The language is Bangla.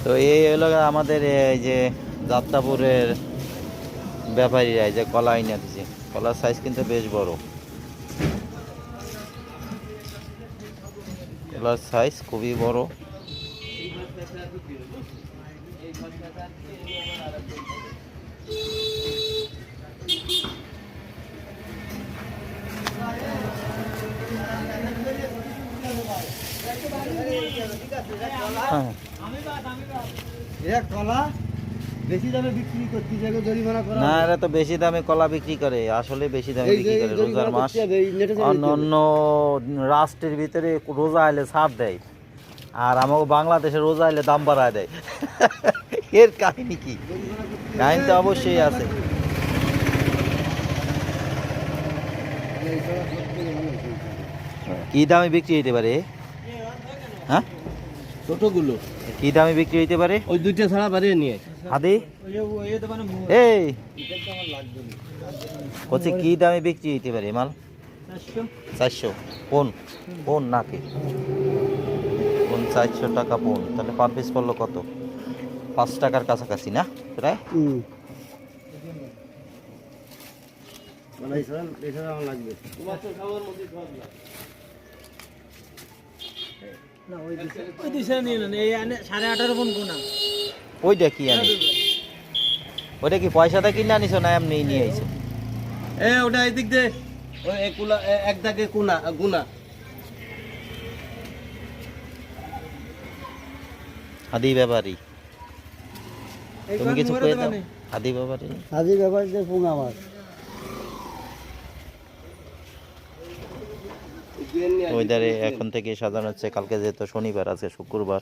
তো এই হলো আমাদের এই যে যাত্রাপুরের ব্যাপারীরা এই যে কলা আইনা দিছে, কলার সাইজ কিন্তু বেশ বড়, কলার সাইজ খুবই বড়। হ্যাঁ কলা বেশি দামে বিক্রি করতে যাবে জরিমানা করা না, এরা তো বেশি দামে কলা বিক্রি করে, আসলে বেশি দামে বিক্রি করে। রোজার মাস, অন্য অন্য রাষ্ট্রের ভিতরে রোজা এলে ছাড় দেয়, আর আমাকে বাংলাদেশে রোজা এলে দাম বাড়ায় দেয়। এর কাহিনী কি? কাহিনী তো অবশ্যই আছে। কি দামে বিক্রি হইতে পারে? হ্যাঁ, ছোটগুলো কি দামে বিক্রি হইতে পারে? ওই দুইটা ছাড়া বাড়িয়ে নিয়ে আদি এই বলছি কি দামে বিক্রি হইতে পারে মাল? 400। কোন কোন নাকি কোন 400 টাকা পোন, তাহলে পার পিস পড়লো কত? 5 টাকার কাছাকাছি না প্রায়? লাগবে ওইটা কি আনি? ওইটা কি পয়সাটা কিনে আনিছো না এমনি নিয়ে আইছো? ওটা এই দিক দে ওই এক দাগে গুনা আদি ব্যাপারী, তুমি কিছু কয়ে দাও। আদি ব্যাপারী, আদি ব্যাপারীদের পোঙা মাছ ওইদারে এখন থেকে সাজানো হচ্ছে, কালকে যেহেতু শনিবার, আজকে শুক্রবার।